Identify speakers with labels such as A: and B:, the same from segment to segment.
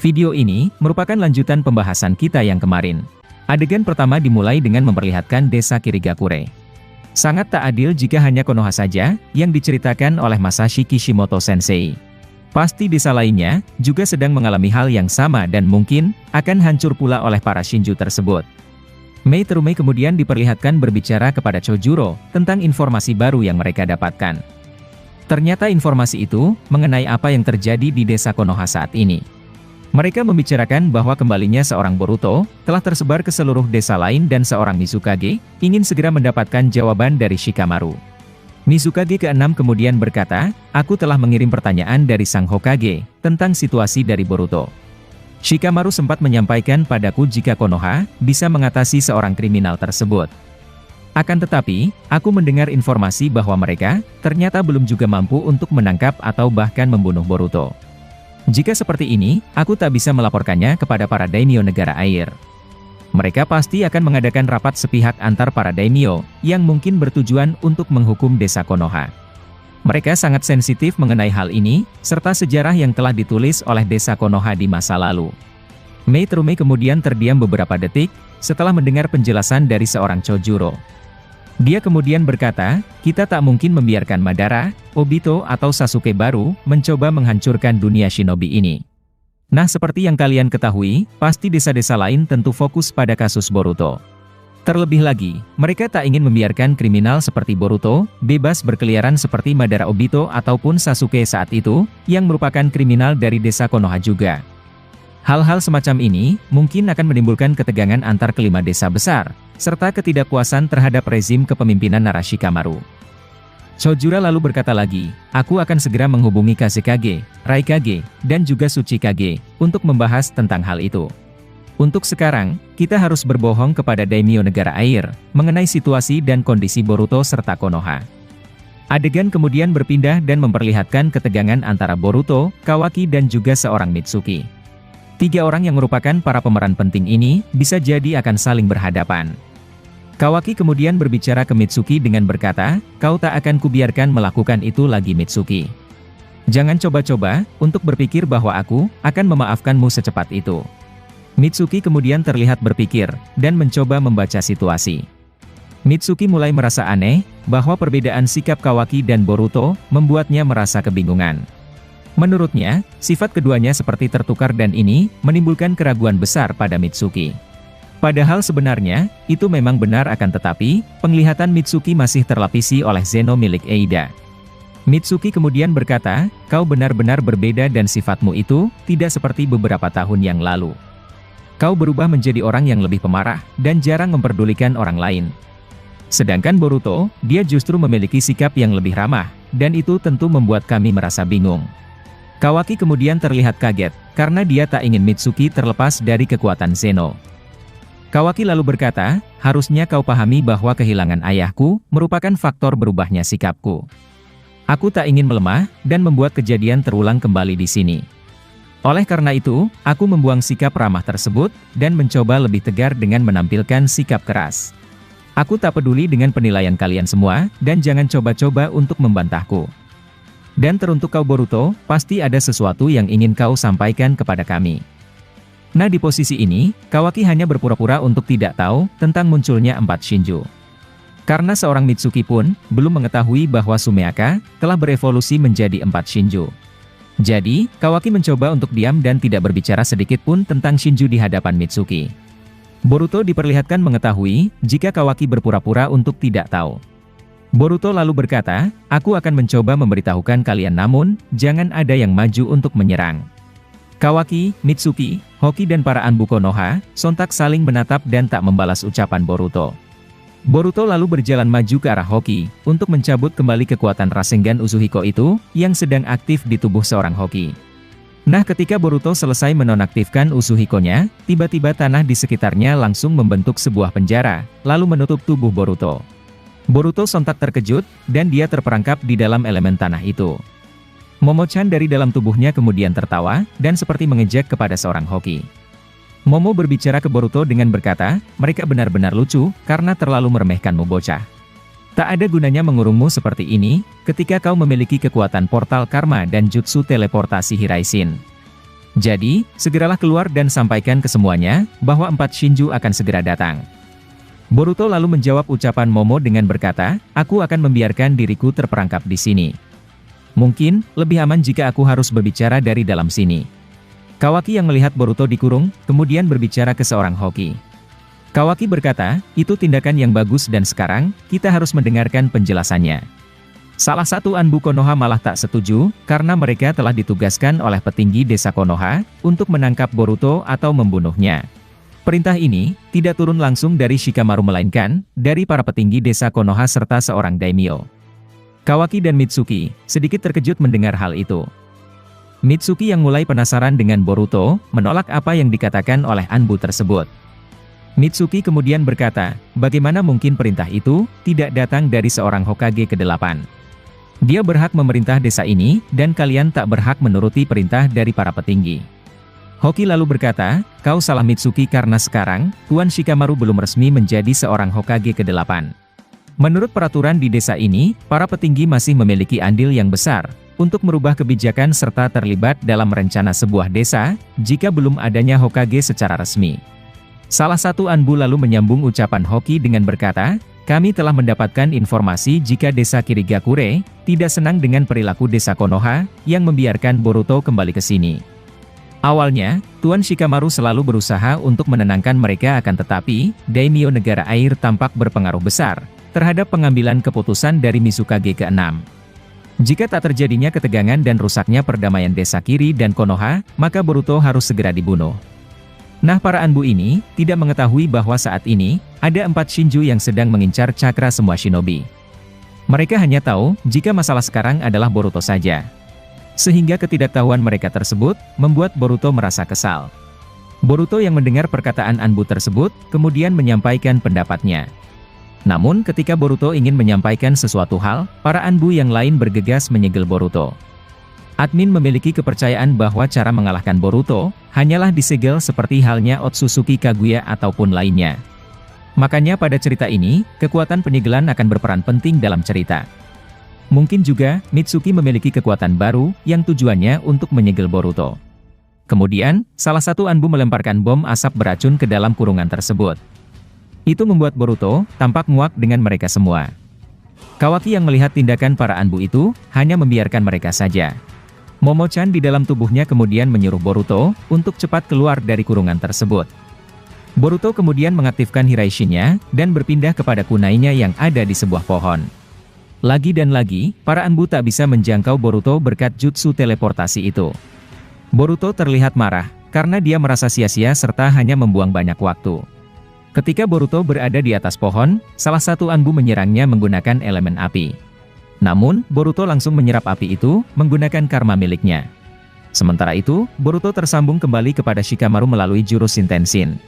A: Video ini merupakan lanjutan pembahasan kita yang kemarin. Adegan pertama dimulai dengan memperlihatkan desa Kirigakure. Sangat tak adil jika hanya Konoha saja yang diceritakan oleh Masashi Kishimoto Sensei. Pasti desa lainnya juga sedang mengalami hal yang sama dan mungkin akan hancur pula oleh para Shinju tersebut. Mei Terume kemudian diperlihatkan berbicara kepada Chojuro tentang informasi baru yang mereka dapatkan. Ternyata informasi itu mengenai apa yang terjadi di desa Konoha saat ini. Mereka membicarakan bahwa kembalinya seorang Boruto telah tersebar ke seluruh desa lain dan seorang Mizukage ingin segera mendapatkan jawaban dari Shikamaru. Mizukage ke-6 kemudian berkata, "Aku telah mengirim pertanyaan dari Sang Hokage tentang situasi dari Boruto. Shikamaru sempat menyampaikan padaku jika Konoha bisa mengatasi seorang kriminal tersebut. Akan tetapi, aku mendengar informasi bahwa mereka ternyata belum juga mampu untuk menangkap atau bahkan membunuh Boruto. Jika seperti ini, aku tak bisa melaporkannya kepada para daimyo negara air. Mereka pasti akan mengadakan rapat sepihak antar para daimyo, yang mungkin bertujuan untuk menghukum desa Konoha. Mereka sangat sensitif mengenai hal ini, serta sejarah yang telah ditulis oleh desa Konoha di masa lalu." Mei Terume kemudian terdiam beberapa detik, setelah mendengar penjelasan dari seorang Chojuro. Dia kemudian berkata, "Kita tak mungkin membiarkan Madara, Obito atau Sasuke baru mencoba menghancurkan dunia shinobi ini. Nah, seperti yang kalian ketahui, pasti desa-desa lain tentu fokus pada kasus Boruto. Terlebih lagi, mereka tak ingin membiarkan kriminal seperti Boruto bebas berkeliaran seperti Madara Obito ataupun Sasuke saat itu, yang merupakan kriminal dari desa Konoha juga. Hal-hal semacam ini mungkin akan menimbulkan ketegangan antar kelima desa besar, serta ketidakpuasan terhadap rezim kepemimpinan Narashikamaru." Chojuro lalu berkata lagi, "Aku akan segera menghubungi Kazekage, Raikage, dan juga Tsuchikage untuk membahas tentang hal itu. Untuk sekarang, kita harus berbohong kepada daimyo negara air mengenai situasi dan kondisi Boruto serta Konoha." Adegan kemudian berpindah dan memperlihatkan ketegangan antara Boruto, Kawaki dan juga seorang Mitsuki. Tiga orang yang merupakan para pemeran penting ini bisa jadi akan saling berhadapan. Kawaki kemudian berbicara ke Mitsuki dengan berkata, "Kau tak akan kubiarkan melakukan itu lagi Mitsuki. Jangan coba-coba untuk berpikir bahwa aku akan memaafkanmu secepat itu." Mitsuki kemudian terlihat berpikir dan mencoba membaca situasi. Mitsuki mulai merasa aneh bahwa perbedaan sikap Kawaki dan Boruto membuatnya merasa kebingungan. Menurutnya, sifat keduanya seperti tertukar dan ini menimbulkan keraguan besar pada Mitsuki. Padahal sebenarnya, itu memang benar akan tetapi, penglihatan Mitsuki masih terlapisi oleh Zeno milik Eida. Mitsuki kemudian berkata, "Kau benar-benar berbeda dan sifatmu itu tidak seperti beberapa tahun yang lalu. Kau berubah menjadi orang yang lebih pemarah dan jarang memperdulikan orang lain. Sedangkan Boruto, dia justru memiliki sikap yang lebih ramah, dan itu tentu membuat kami merasa bingung." Kawaki kemudian terlihat kaget, karena dia tak ingin Mitsuki terlepas dari kekuatan Zeno. Kawaki lalu berkata, "Harusnya kau pahami bahwa kehilangan ayahku merupakan faktor berubahnya sikapku. Aku tak ingin melemah dan membuat kejadian terulang kembali di sini. Oleh karena itu, aku membuang sikap ramah tersebut dan mencoba lebih tegar dengan menampilkan sikap keras. Aku tak peduli dengan penilaian kalian semua, dan jangan coba-coba untuk membantahku. Dan teruntuk kau Boruto, pasti ada sesuatu yang ingin kau sampaikan kepada kami." Nah, di posisi ini, Kawaki hanya berpura-pura untuk tidak tahu tentang munculnya 4 Shinju. Karena seorang Mitsuki pun belum mengetahui bahwa Sumeaka telah berevolusi menjadi 4 Shinju. Jadi, Kawaki mencoba untuk diam dan tidak berbicara sedikit pun tentang Shinju di hadapan Mitsuki. Boruto diperlihatkan mengetahui jika Kawaki berpura-pura untuk tidak tahu. Boruto lalu berkata, "Aku akan mencoba memberitahukan kalian namun, jangan ada yang maju untuk menyerang." Kawaki, Mitsuki, Hoki dan para Anbu Konoha sontak saling menatap dan tak membalas ucapan Boruto. Boruto lalu berjalan maju ke arah Hoki untuk mencabut kembali kekuatan Rasengan Uzuhiko itu yang sedang aktif di tubuh seorang Hoki. Nah, ketika Boruto selesai menonaktifkan Uzuhiko-nya, tiba-tiba tanah di sekitarnya langsung membentuk sebuah penjara, lalu menutup tubuh Boruto. Boruto sontak terkejut, dan dia terperangkap di dalam elemen tanah itu. Momo-chan dari dalam tubuhnya kemudian tertawa, dan seperti mengejek kepada seorang Hoki. Momo berbicara ke Boruto dengan berkata, "Mereka benar-benar lucu, karena terlalu meremehkanmu bocah. Tak ada gunanya mengurungmu seperti ini, ketika kau memiliki kekuatan portal karma dan jutsu teleportasi Hiraishin." Jadi, segeralah keluar dan sampaikan ke semuanya, bahwa 4 Shinju akan segera datang. Boruto lalu menjawab ucapan Momo dengan berkata, aku akan membiarkan diriku terperangkap di sini. Mungkin, lebih aman jika aku harus berbicara dari dalam sini. Kawaki yang melihat Boruto dikurung, kemudian berbicara ke seorang Hoki. Kawaki berkata, itu tindakan yang bagus dan sekarang, kita harus mendengarkan penjelasannya. Salah satu Anbu Konoha malah tak setuju, karena mereka telah ditugaskan oleh petinggi desa Konoha, untuk menangkap Boruto atau membunuhnya. Perintah ini, tidak turun langsung dari Shikamaru melainkan, dari para petinggi desa Konoha serta seorang daimyo. Kawaki dan Mitsuki, sedikit terkejut mendengar hal itu. Mitsuki yang mulai penasaran dengan Boruto, menolak apa yang dikatakan oleh Anbu tersebut. Mitsuki kemudian berkata, bagaimana mungkin perintah itu, tidak datang dari seorang Hokage ke-8. Dia berhak memerintah desa ini, dan kalian tak berhak menuruti perintah dari para petinggi. Hoki lalu berkata, kau salah Mitsuki karena sekarang, Tuan Shikamaru belum resmi menjadi seorang Hokage ke-8. Menurut peraturan di desa ini, para petinggi masih memiliki andil yang besar, untuk merubah kebijakan serta terlibat dalam rencana sebuah desa, jika belum adanya Hokage secara resmi. Salah satu Anbu lalu menyambung ucapan Hoki dengan berkata, kami telah mendapatkan informasi jika desa Kirigakure, tidak senang dengan perilaku desa Konoha, yang membiarkan Boruto kembali ke sini. Awalnya, Tuan Shikamaru selalu berusaha untuk menenangkan mereka akan tetapi, daimyo negara air tampak berpengaruh besar, terhadap pengambilan keputusan dari Mizukage ke-6. Jika tak terjadinya ketegangan dan rusaknya perdamaian desa Kiri dan Konoha, maka Boruto harus segera dibunuh. Nah, para Anbu ini, tidak mengetahui bahwa saat ini, ada 4 Shinju yang sedang mengincar cakra semua shinobi. Mereka hanya tahu, jika masalah sekarang adalah Boruto saja. Sehingga ketidaktahuan mereka tersebut, membuat Boruto merasa kesal. Boruto yang mendengar perkataan Anbu tersebut, kemudian menyampaikan pendapatnya. Namun ketika Boruto ingin menyampaikan sesuatu hal, para Anbu yang lain bergegas menyegel Boruto. Admin memiliki kepercayaan bahwa cara mengalahkan Boruto, hanyalah disegel seperti halnya Otsutsuki Kaguya ataupun lainnya. Makanya pada cerita ini, kekuatan penyegelan akan berperan penting dalam cerita. Mungkin juga, Mitsuki memiliki kekuatan baru, yang tujuannya untuk menyegel Boruto. Kemudian, salah satu Anbu melemparkan bom asap beracun ke dalam kurungan tersebut. Itu membuat Boruto tampak muak dengan mereka semua. Kawaki yang melihat tindakan para Anbu itu, hanya membiarkan mereka saja. Momo-chan di dalam tubuhnya kemudian menyuruh Boruto, untuk cepat keluar dari kurungan tersebut. Boruto kemudian mengaktifkan Hiraishin-nya, dan berpindah kepada kunainya yang ada di sebuah pohon. Lagi dan lagi, para Anbu tak bisa menjangkau Boruto berkat jutsu teleportasi itu. Boruto terlihat marah, karena dia merasa sia-sia serta hanya membuang banyak waktu. Ketika Boruto berada di atas pohon, salah satu Anbu menyerangnya menggunakan elemen api. Namun, Boruto langsung menyerap api itu, menggunakan karma miliknya. Sementara itu, Boruto tersambung kembali kepada Shikamaru melalui jurus Shintensin.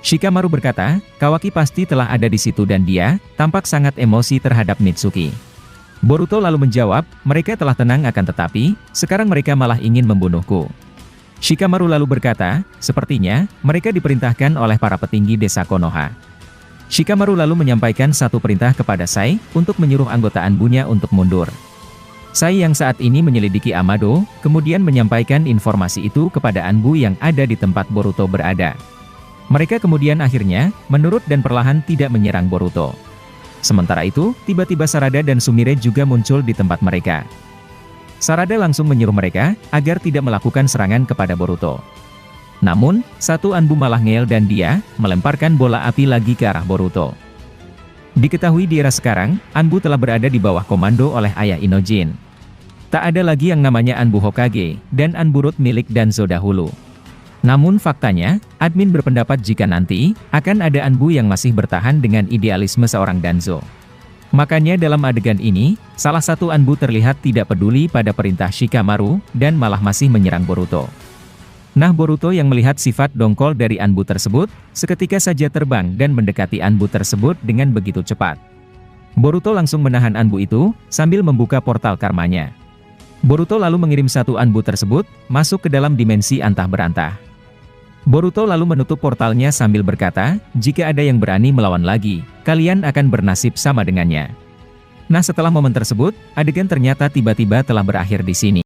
A: Shikamaru berkata, Kawaki pasti telah ada di situ dan dia, tampak sangat emosi terhadap Mitsuki. Boruto lalu menjawab, mereka telah tenang akan tetapi, sekarang mereka malah ingin membunuhku. Shikamaru lalu berkata, sepertinya, mereka diperintahkan oleh para petinggi desa Konoha. Shikamaru lalu menyampaikan satu perintah kepada Sai, untuk menyuruh anggota Anbunya untuk mundur. Sai yang saat ini menyelidiki Amado, kemudian menyampaikan informasi itu kepada Anbu yang ada di tempat Boruto berada. Mereka kemudian akhirnya, menurut dan perlahan tidak menyerang Boruto. Sementara itu, tiba-tiba Sarada dan Sumire juga muncul di tempat mereka. Sarada langsung menyuruh mereka, agar tidak melakukan serangan kepada Boruto. Namun, satu Anbu malah ngeyel dan dia, melemparkan bola api lagi ke arah Boruto. Diketahui di era sekarang, Anbu telah berada di bawah komando oleh ayah Inojin. Tak ada lagi yang namanya Anbu Hokage, dan Anbu Root milik Danzo dahulu. Namun faktanya, admin berpendapat jika nanti, akan ada Anbu yang masih bertahan dengan idealisme seorang Danzo. Makanya dalam adegan ini, salah satu Anbu terlihat tidak peduli pada perintah Shikamaru, dan malah masih menyerang Boruto. Nah, Boruto yang melihat sifat dongkol dari Anbu tersebut, seketika saja terbang dan mendekati Anbu tersebut dengan begitu cepat. Boruto langsung menahan Anbu itu, sambil membuka portal karmanya. Boruto lalu mengirim satu Anbu tersebut, masuk ke dalam dimensi antah berantah. Boruto lalu menutup portalnya sambil berkata, jika ada yang berani melawan lagi, kalian akan bernasib sama dengannya. Nah, setelah momen tersebut, adegan ternyata tiba-tiba telah berakhir di sini.